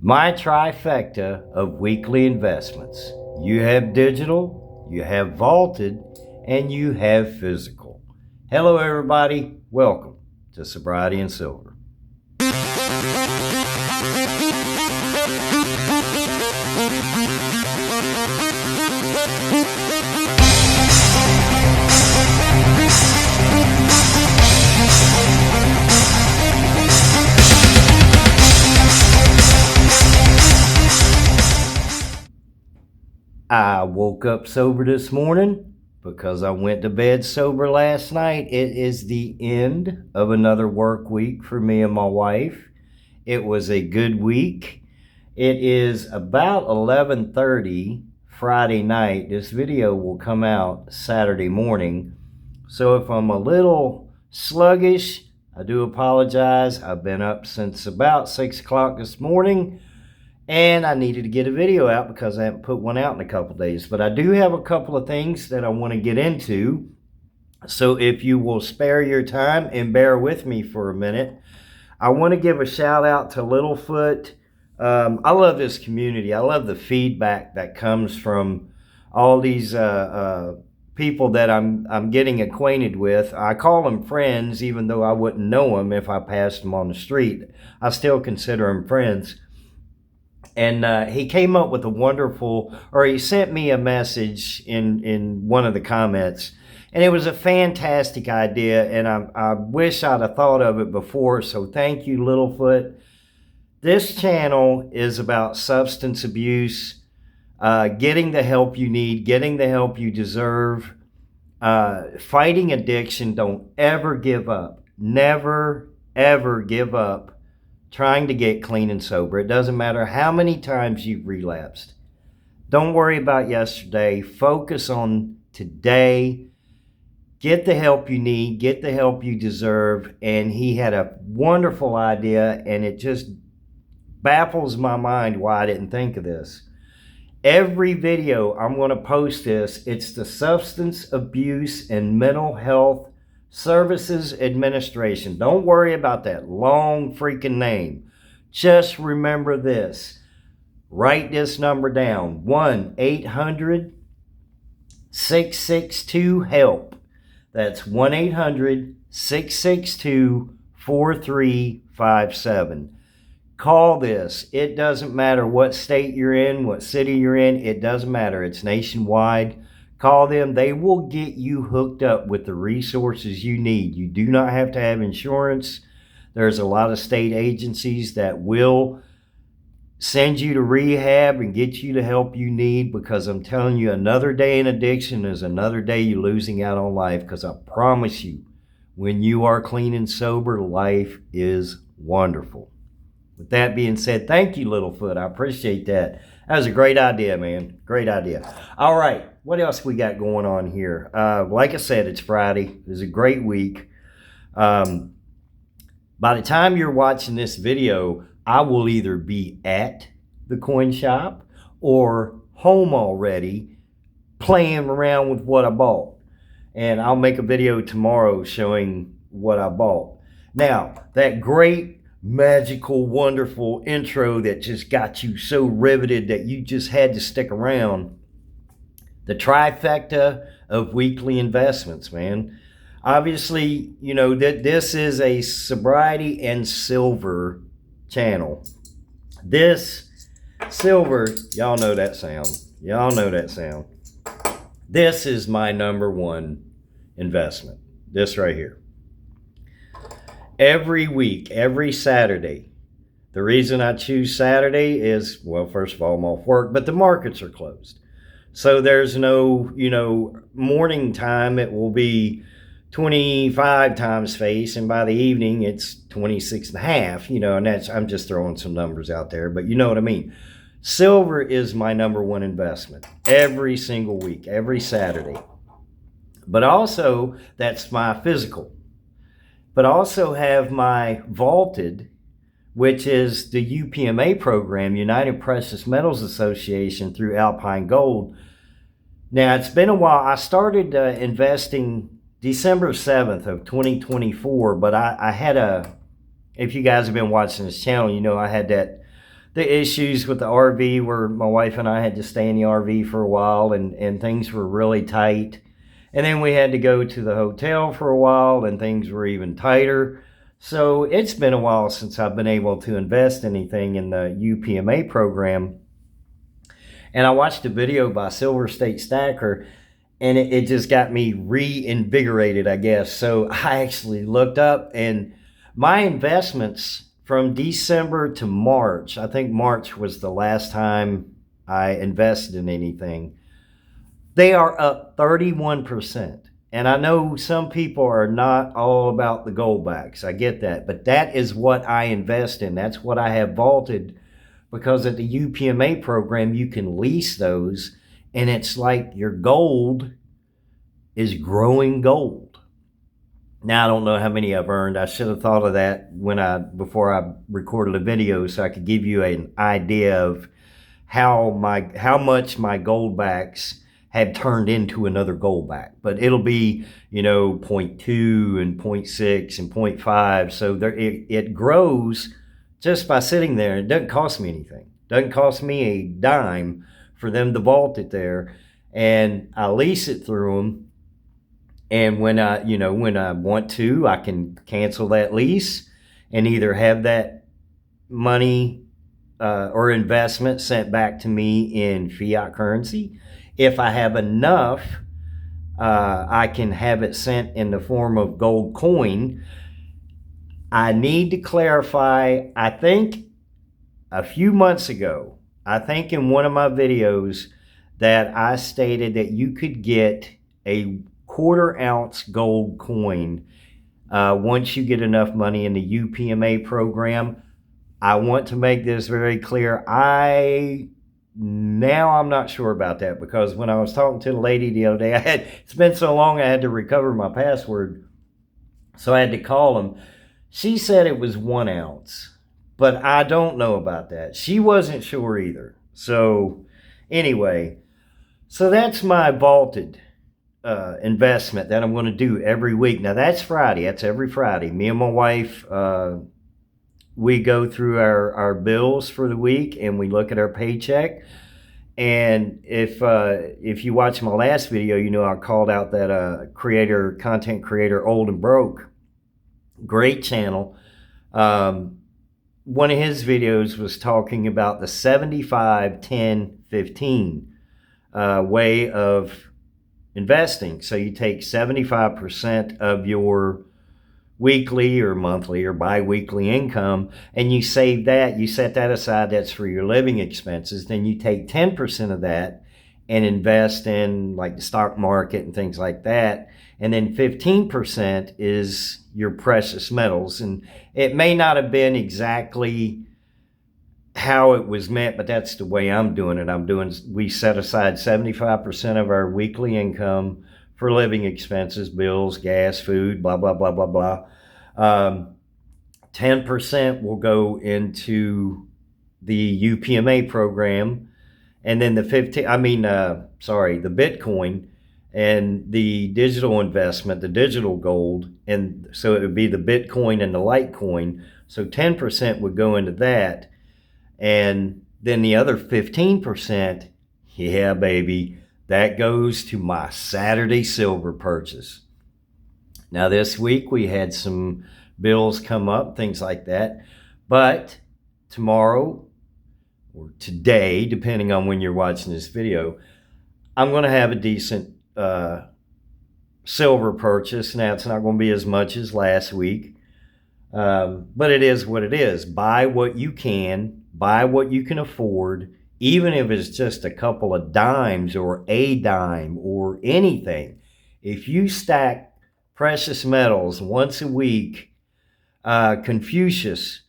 My trifecta of weekly investments. You have digital, you have vaulted, and you have physical. Hello everybody, welcome to Sobriety and Silver. I woke up sober this morning because I went to bed sober last night. It is the end of another work week for me and my wife. It was a good week. It is about 11:30 Friday night. This video will come out Saturday morning. So if I'm a little sluggish, I do apologize. I've been up since about 6 o'clock this morning. And I needed to get a video out because I haven't put one out in a couple days. But I do have a couple of things that I want to get into. So if you will spare your time and bear with me for a minute, I want to give a shout out to Littlefoot. I love this community. I love the feedback that comes from all these people that I'm getting acquainted with. I call them friends, even though I wouldn't know them if I passed them on the street. I still consider them friends. And he came up with a wonderful, or he sent me a message in one of the comments. And it was a fantastic idea, and I wish I'd have thought of it before, so thank you, Littlefoot. This channel is about substance abuse, getting the help you need, getting the help you deserve, fighting addiction. Don't ever give up. Never, ever give up trying to get clean and sober. It doesn't matter how many times you've relapsed. Don't worry about yesterday. Focus on today. Get the help you need. Get the help you deserve. And he had a wonderful idea, and it just baffles my mind why I didn't think of this. Every video I'm going to post this. It's the Substance Abuse and Mental Health Services Administration. Don't worry about that long freaking name. Just remember this. Write this number down. 1-800-662-HELP. That's 1-800-662-4357. Call this. It doesn't matter what state you're in, what city you're in. It doesn't matter. It's nationwide. Call them. They will get you hooked up with the resources you need. You do not have to have insurance. There's a lot of state agencies that will send you to rehab and get you the help you need, because I'm telling you, another day in addiction is another day you're losing out on life, because I promise you, when you are clean and sober, life is wonderful. With that being said, thank you, Littlefoot. I appreciate that. That was a great idea, man. Great idea. All right. What else we got going on here? Like I said, it's Friday. It was a great week. By the time you're watching this video, I will either be at the coin shop or home already playing around with what I bought. And I'll make a video tomorrow showing what I bought. Now, that great, magical, wonderful intro that just got you so riveted that you just had to stick around. The trifecta of weekly investments, man. Obviously, you know that this is a sobriety and silver channel. This silver, y'all know that sound. Y'all know that sound. This is my number one investment. This right here. Every week, every Saturday. The reason I choose Saturday is, well, first of all, I'm off work, but the markets are closed. So there's no, morning time. It will be 25 times face, and by the evening it's 26 and a half, and that's, I'm just throwing some numbers out there, but you know what I mean. Silver is my number one investment every single week, every Saturday. But also, that's my physical. But also have my vaulted, which is the UPMA program, United Precious Metals Association, through Alpine Gold. Now, it's been a while. I started investing December 7th of 2024, but I had if you guys have been watching this channel, I had that the issues with the RV where my wife and I had to stay in the RV for a while, and things were really tight. And then we had to go to the hotel for a while, and things were even tighter. So it's been a while since I've been able to invest anything in the UPMA program. And I watched a video by Silver State Stacker, and it just got me reinvigorated, I guess. So I actually looked up, and my investments from December to March, I think March was the last time I invested in anything, they are up 31%. And I know some people are not all about the Goldbacks. I get that. But that is what I invest in. That's what I have vaulted, because at the UPMA program, you can lease those. And it's like your gold is growing gold. Now, I don't know how many I've earned. I should have thought of that before I recorded a video, so I could give you an idea of how much my Goldbacks have turned into another Goldback. But it'll be, 0.2 and 0.6 and 0.5. So it grows just by sitting there. It doesn't cost me anything. It doesn't cost me a dime for them to vault it there. And I lease it through them. And when I want to, I can cancel that lease and either have that money or investment sent back to me in fiat currency. If I have enough, I can have it sent in the form of gold coin. I need to clarify, I think a few months ago, I think in one of my videos, that I stated that you could get a quarter-ounce gold coin once you get enough money in the UPMA program. I want to make this very clear. Now I'm not sure about that, because when I was talking to the lady the other day, it's been so long I had to recover my password, so I had to call them. She said it was 1 ounce, but I don't know about that. She wasn't sure either. So anyway, so that's my vaulted investment that I'm going to do every week. Now that's Friday. That's every Friday. Me and my wife, we go through our bills for the week, and we look at our paycheck. And if you watch my last video, I called out that content creator, Old and Broke. Great channel. One of his videos was talking about the 75, 10, 15 way of investing. So you take 75% of your weekly or monthly or bi-weekly income, and you save that, you set that aside, that's for your living expenses. Then you take 10% of that and invest in like the stock market and things like that. And then 15% is your precious metals. And it may not have been exactly how it was meant, but that's the way I'm doing it. We set aside 75% of our weekly income for living expenses, bills, gas, food, blah, blah, blah, blah, blah. 10% will go into the UPMA program, and then the Bitcoin and the digital investment, the digital gold, and so it would be the Bitcoin and the Litecoin. So 10% would go into that, and then the other 15%, yeah, baby, that goes to my Saturday silver purchase. Now this week we had some bills come up, things like that. But tomorrow or today, depending on when you're watching this video, I'm going to have a decent silver purchase. Now it's not going to be as much as last week, but it is what it is. Buy what you can, buy what you can afford. Even if it's just a couple of dimes or a dime or anything, if you stack precious metals once a week, Confucius,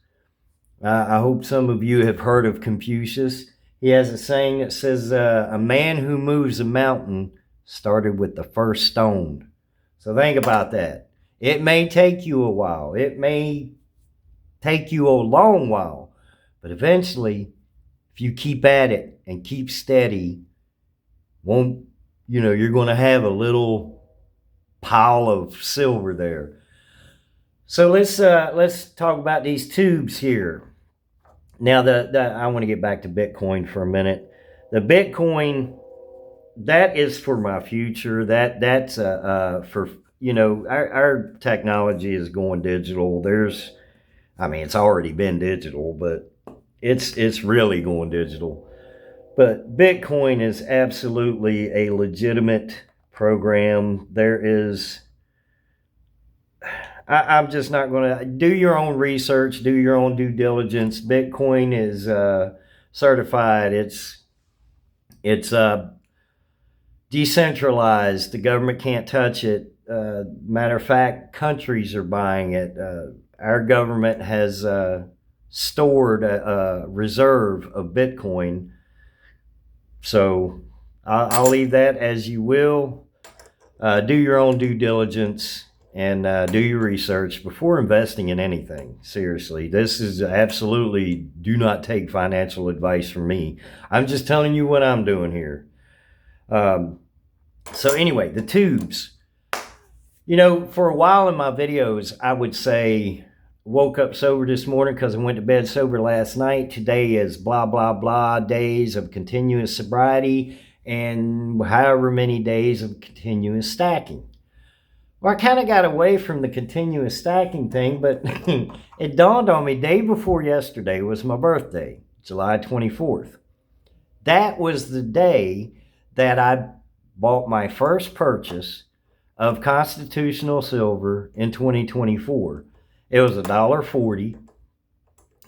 I hope some of you have heard of Confucius. He has a saying that says, a man who moves a mountain started with the first stone. So think about that. It may take you a while. It may take you a long while, but eventually, if you keep at it and keep steady, you're going to have a little pile of silver there. So let's talk about these tubes here. Now, I want to get back to Bitcoin for a minute. The Bitcoin, that is for my future. That's for, our technology is going digital. It's already been digital, but it's really going digital. But Bitcoin is absolutely a legitimate program. I'm just not going to do your own research, do your own due diligence. Bitcoin is certified. It's decentralized. The government can't touch it. Matter of fact, countries are buying it. Our government has stored a reserve of Bitcoin. So I'll leave that as you will. Do your own due diligence and do your research before investing in anything. Seriously, this is absolutely, do not take financial advice from me. I'm just telling you what I'm doing here. So anyway, the tubes. For a while in my videos, I would say, woke up sober this morning because I went to bed sober last night. Today is blah, blah, blah days of continuous sobriety and however many days of continuous stacking. Well, I kind of got away from the continuous stacking thing, but it dawned on me, day before yesterday was my birthday, July 24th. That was the day that I bought my first purchase of constitutional silver in 2024. It was $1.40,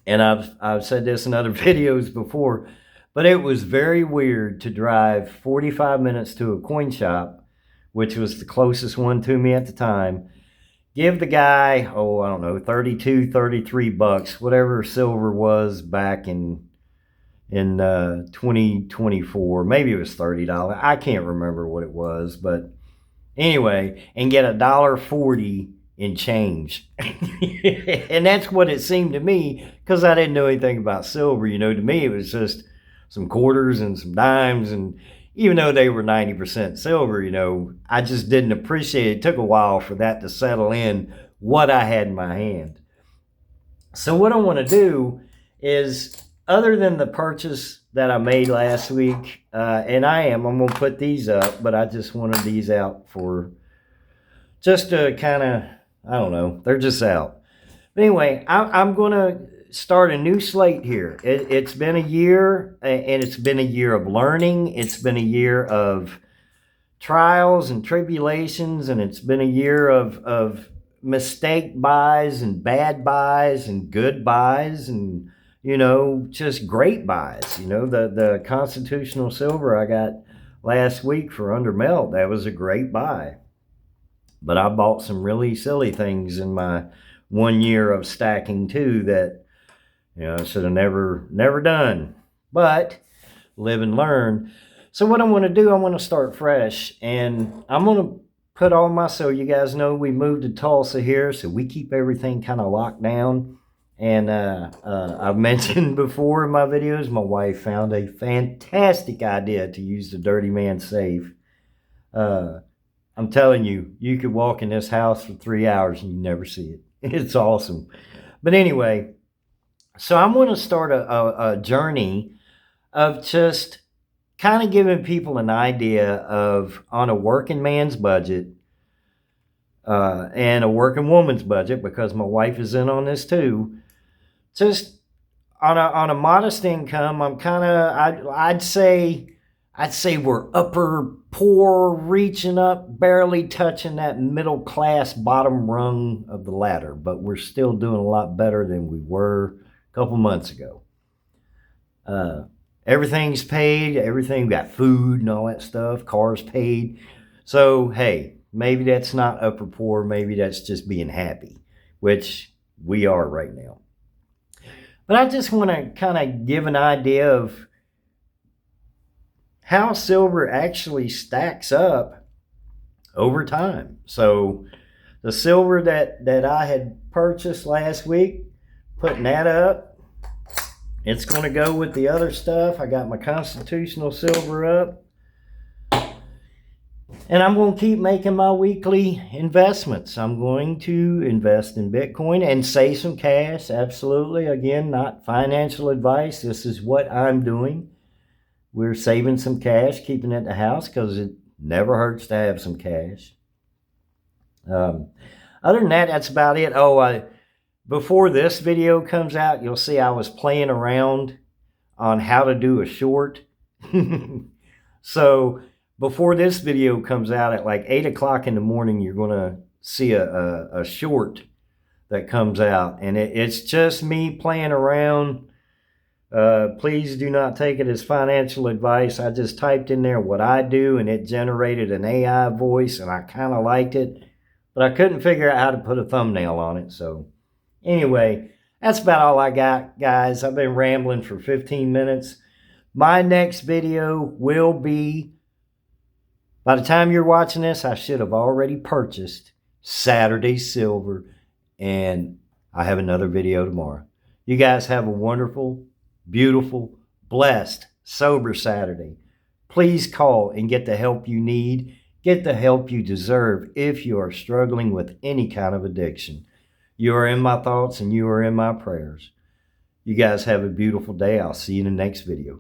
and I've said this in other videos before, but it was very weird to drive 45 minutes to a coin shop, which was the closest one to me at the time, give the guy, I don't know, 32, 33 bucks, whatever silver was back in 2024. Maybe it was $30. I can't remember what it was, but anyway, and get $1.40 in change. And that's what it seemed to me, because I didn't know anything about silver. To me it was just some quarters and some dimes, and even though they were 90% silver, I just didn't appreciate it. It took a while for that to settle in, what I had in my hand. So what I want to do is, other than the purchase that I made last week, and I'm going to put these up, but I just wanted these out for just to kind of, I don't know, they're just out. But anyway, I'm going to start a new slate here. It's been a year, and it's been a year of learning. It's been a year of trials and tribulations, and it's been a year of mistake buys and bad buys and good buys and, just great buys. The constitutional silver I got last week for under melt, that was a great buy. But I bought some really silly things in my 1 year of stacking too that, I should have never done. But live and learn. So what I want to do, I want to start fresh, and I'm going to put all so you guys know we moved to Tulsa here, so we keep everything kind of locked down. And I've mentioned before in my videos, my wife found a fantastic idea to use the dirty man safe. I'm telling you, you could walk in this house for 3 hours and you never see it. It's awesome. But anyway, so I'm going to start a journey of just kind of giving people an idea of, on a working man's budget and a working woman's budget, because my wife is in on this too, just on a modest income. I'm kind of, I'd say we're upper poor, reaching up, barely touching that middle class bottom rung of the ladder, but we're still doing a lot better than we were a couple months ago. Everything's paid, everything, got food and all that stuff, cars paid. So, hey, maybe that's not upper poor, maybe that's just being happy, which we are right now. But I just want to kind of give an idea of how silver actually stacks up over time. So the silver that I had purchased last week, putting that up, it's going to go with the other stuff. I got my constitutional silver up. And I'm going to keep making my weekly investments. I'm going to invest in Bitcoin and save some cash. Absolutely. Again, not financial advice. This is what I'm doing. We're saving some cash, keeping it in the house because it never hurts to have some cash. Other than that, that's about it. Before this video comes out, you'll see I was playing around on how to do a short. So before this video comes out at like 8 o'clock in the morning, you're going to see a short that comes out. And it's just me playing around. Please do not take it as financial advice. I just typed in there what I do, and it generated an AI voice, and I kind of liked it. But I couldn't figure out how to put a thumbnail on it. So anyway, that's about all I got, guys. I've been rambling for 15 minutes. My next video will be, by the time you're watching this, I should have already purchased Saturday silver, and I have another video tomorrow. You guys have a wonderful, beautiful, blessed, sober Saturday. Please call and get the help you need. Get the help you deserve if you are struggling with any kind of addiction. You are in my thoughts and you are in my prayers. You guys have a beautiful day. I'll see you in the next video.